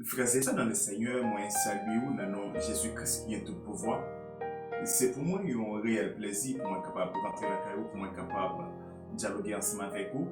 Frères et sœurs dans le Seigneur, moi salue dans le nom de Jésus-Christ qui est tout pouvoir. C'est pour moi un réel plaisir pour moi capable de rentrer dans la caillou, pour moi capable de dialoguer ensemble avec vous.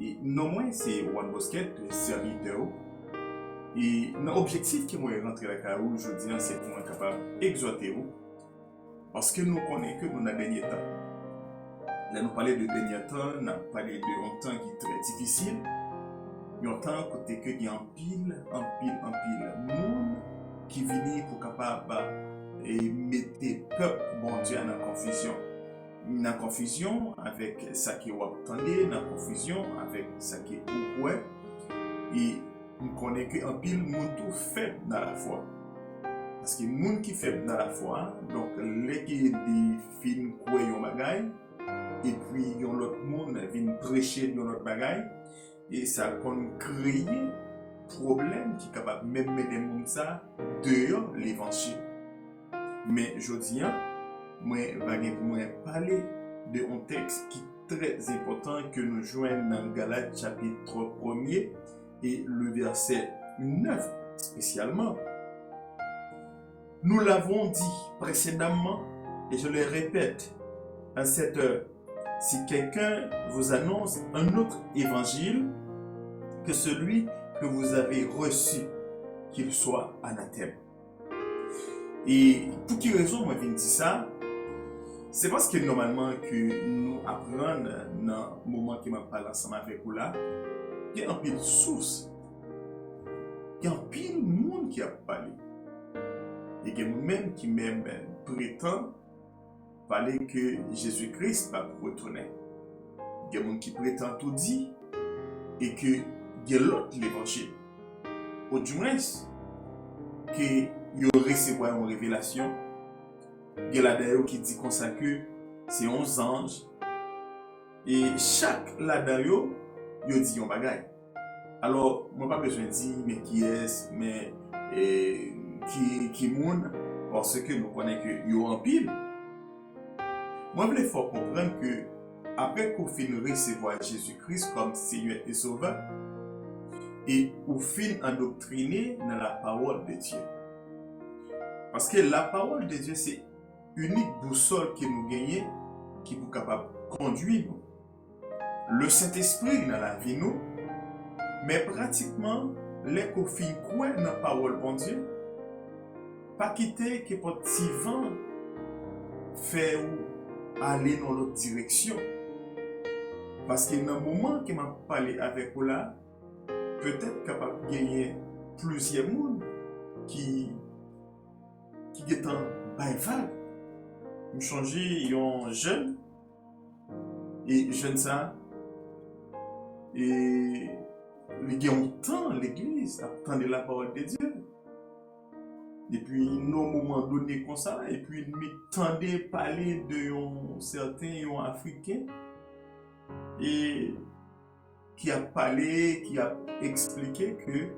Et non moi c'est One Bosquet, serviteur. Et l'objectif qui moi rentrer dans la caillou aujourd'hui, c'est pour moi capable d'exhorter vous. Parce que nous connaissons que nous avons dernier temps. Là nous parlons de dernier temps, nous avons parlé de un temps qui est très difficile. Il y a un temps côté que il y a un pile monde qui vient pour capable et mettre peuple bon Dieu en confusion. Dans confusion avec ça qui est attendez, dans confusion avec ça qui est ouais. Et on connaît que un pile monde tout faible dans la foi. Parce que monde qui faible dans la foi, donc les qui des films quoi yon bagaille et puis yon l'autre monde vient prêcher dans notre bagaille. Et ça qu'on crée problème qui est capable même mettre des gens ça dehors l'évangile. Mais je dis, moi vais parler de un texte qui est très important que nous joignons dans Galates chapitre 1er et le verset 9 spécialement. Nous l'avons dit précédemment et je le répète à cette heure. Si quelqu'un vous annonce un autre évangile que celui que vous avez reçu, qu'il soit anathème. Et pour quelle raison moi je dis ça? C'est parce que normalement que nous apprenons dans le moment que je parle ensemble avec vous là, il y a un pile source, il y a un pile monde qui a parlé. Et il y a même qui même prétend parler que Jésus-Christ va retourner. Il y a des gens qui prétendent tout dire et que il y a l'autre l'évangile. Au du moins, que il recevoir une révélation. Il y a là d'ailleurs qui dit comme ça que c'est 11 anges. Et chaque là d'ailleurs, il dit un bagaille. Alors, moi pas besoin de dire mais qui est-ce, mais qui monde, parce que nous connaissons que il y a un pile. Moi, il faut comprendre que après qu'on finit de recevoir Jésus-Christ comme Seigneur et Sauveur, et qu'on finit endoctriner dans la parole de Dieu. Parce que la parole de Dieu, c'est l'unique boussole que nous gagnons, qui est capable de conduire nous. Le Saint-Esprit dans la vie, nous, mais pratiquement, les qu'on finit quoi dans la parole de Dieu, pas quitter que petit vent fait aller dans l'autre direction. Parce que dans le moment que m'a parlé avec vous là, peut-être capable de gagner plusieurs mondes qui est en baïval. Nous changer un jeune et jeune ça et il ont temps l'église attendre la parole de Dieu. Et puis, nos moments donnés comme ça, et puis, nous tendez parler de certains Africains et qui a parlé, qui a expliqué que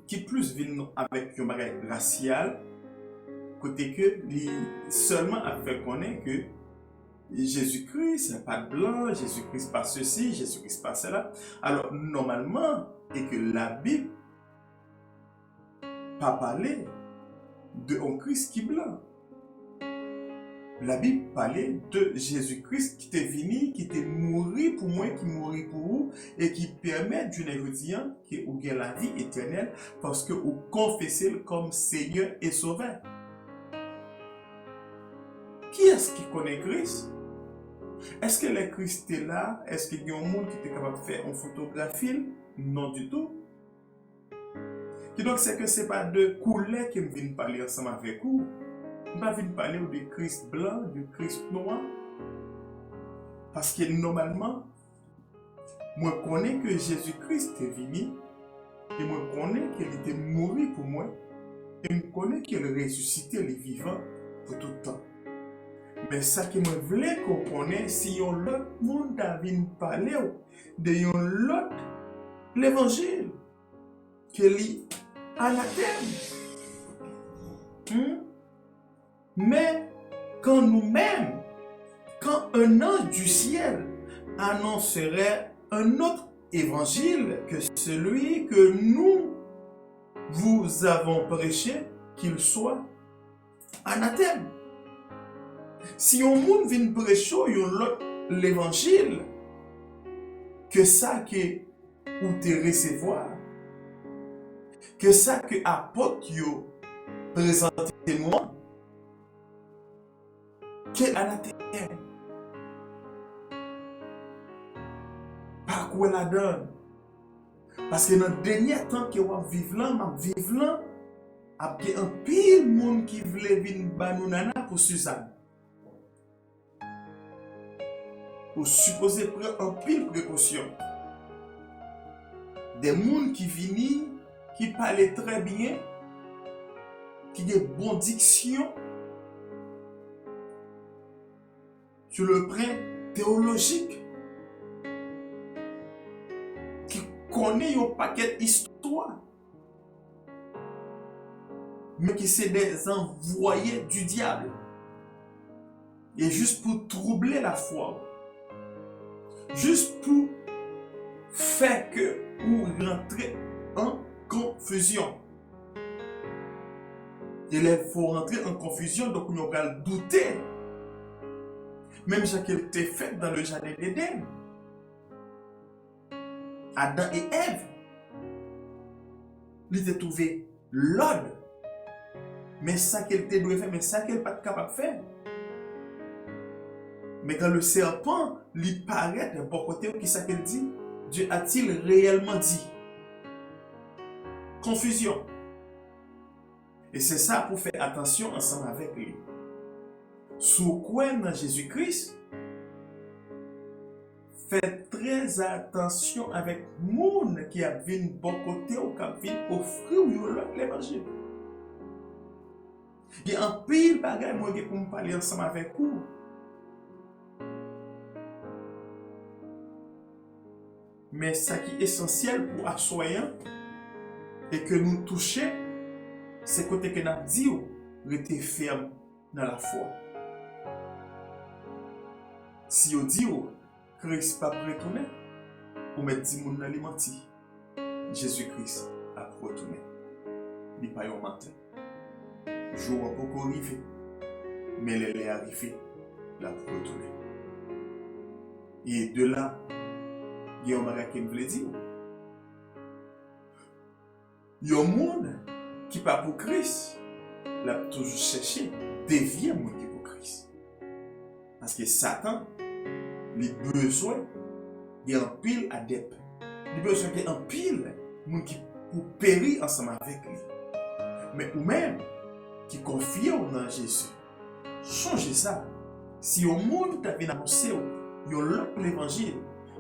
qui plus vient avec un bagage racial, côté que seulement a fait connaître que Jésus-Christ n'est pas blanc, Jésus-Christ pas ceci, Jésus-Christ pas cela. Alors, normalement, et que la Bible pas parler de un Christ qui est blanc. La Bible parlait de Jésus-Christ qui était venu, qui était mort pour moi, qui mourit pour vous, et qui permet d'une ingrédient que vous avez la vie éternelle parce que vous confessez comme Seigneur et Sauveur. Qui est-ce qui connaît Christ? Est-ce que le Christ est là? Est-ce qu'il y a un monde qui est capable de faire une photographie? Non du tout. Et donc, c'est que ce n'est pas de couleur que je viens parler ensemble avec vous. Je ne viens parler de Christ blanc, de Christ noir. Parce que normalement, moi je connais que Jésus-Christ est venu. Et moi je connais qu'il était mort pour moi. Et je connais qu'il est ressuscité les vivants pour tout le temps. Mais ça que je voulais comprendre, si l'autre monde a venu parler de l'autre, l'évangile, qu'il est anathème. Mais quand nous-mêmes, quand un ange du ciel annoncerait un autre évangile que celui que nous vous avons prêché qu'il soit anathème. Si un monde vient prêcher l'évangile, que ça que ou te recevoir, que ça que apôtre yo présenté moi, quel anathème, par quoi la donne? Parce que dans le dernier temps que je vive là, il y a un pile monde qui voulait venir banana pour Suzanne. Pour supposer prendre un pile précaution. Des gens qui viennent, qui parlent très bien, qui ont une bonne diction sur le plan théologique, qui connaissent un paquet d'histoires, mais qui sont des envoyés du diable. Et juste pour troubler la foi, juste pour faire que vous rentrez en confusion. Il faut rentrer en confusion, donc on va douter. Même ce qui était fait dans le jardin d'Éden. Adam et Ève, ils ont trouvé l'ordre. Mais ça qu'elle était doit faire, mais ça qu'elle n'est pas capable de faire. Mais quand le serpent lui paraît d'un bon côté, qui ça qu'elle dit? Dieu a-t-il réellement dit? Confusion. Et c'est ça pour faire attention ensemble avec lui. Sous quoi dans Jésus-Christ, faites très attention avec le monde qui a vu un bon côté ou qui a vu offrir l'évangile. Il y a un pile bagage moi pour me parler ensemble avec vous. Mais ce qui est essentiel pour assoyant et que nous toucher, c'est côté que nous avons dit, rester ferme dans la foi. Si vous dites, Christ n'est pas retourné, vous mettez 10 personnes dans les mentis. Jésus-Christ a retourné. Il n'est pas un matin. Jour n'a pas arrivé, mais il est arrivé, il a retourné. Et de là, il y a un bagage qui me veut dire. Il y a un monde qui n'est pas pour Christ, il a toujours cherché dévier un monde qui est pour Christ. Parce que Satan, il a besoin d'un pile adepte. Il a besoin d'un pile monde qui pour périr ensemble avec lui. Mais ou même qui confie en Jésus. Changez ça. Si au monde t'a bien annoncé l'évangile,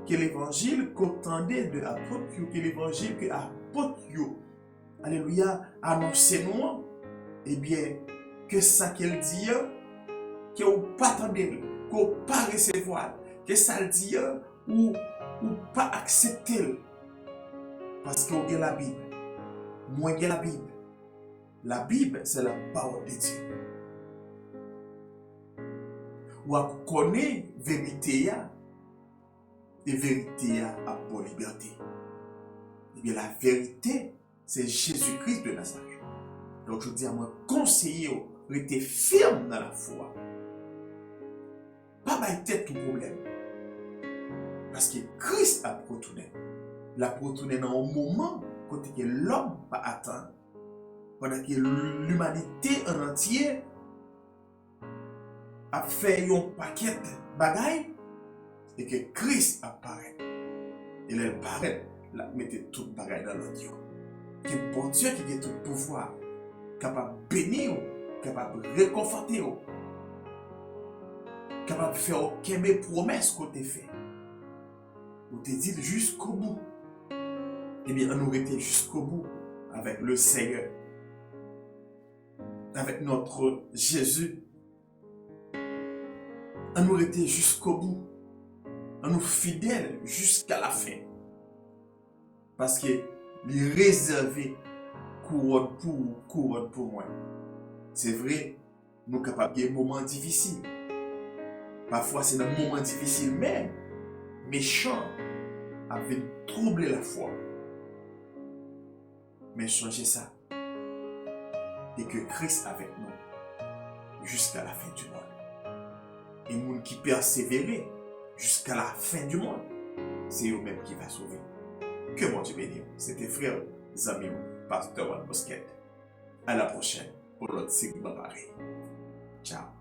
que l'évangile qu'attendait de l'apôtre, que l'évangile que l'apôtre, alléluia, annoncé nous, eh bien, que ça qu'elle dit, que vous pas attendre, que vous pas recevoir, que ça dit, ou pas accepter. Parce que vous avez la Bible. Moi, j'ai la Bible. La Bible, c'est la parole de Dieu. Ou connaître la vérité, et la vérité a pour liberté. Eh bien, la vérité, c'est Jésus-Christ de Nazareth. Donc, je dis à moi, conseiller, rester ferme dans la foi. Pas de tête tout problème. Parce que Christ a retourné. Il a retourné dans un moment côté que l'homme pas atteint. Pendant que l'humanité en entier a fait un paquet de bagailles et que Christ apparaît. Et il apparaît, il mettait tout bagaille dans l'audio. Que bon Dieu qui a tout pouvoir, capable de bénir, capable de réconforter, capable de faire aucune promesse qu'on t'a fait. On t'a dit jusqu'au bout. Eh bien, on nous était jusqu'au bout avec le Seigneur. Avec notre Jésus, on nous était jusqu'au bout, on nous fidèle jusqu'à la fin. Parce qu'il est réservé couronne pour moi. C'est vrai, nous sommes capables de moments difficiles. Parfois, c'est dans un moment difficile, mais méchant avait troublé la foi. Mais changez ça. et que Christ avec nous jusqu'à la fin du monde. Et monde qui persévérer jusqu'à la fin du monde, c'est eux-mêmes qui va sauver. Que mon Dieu bénisse. C'était frère, amis, pasteur Juan Bosquet. À la prochaine pour l'autre segment pareil. Ciao.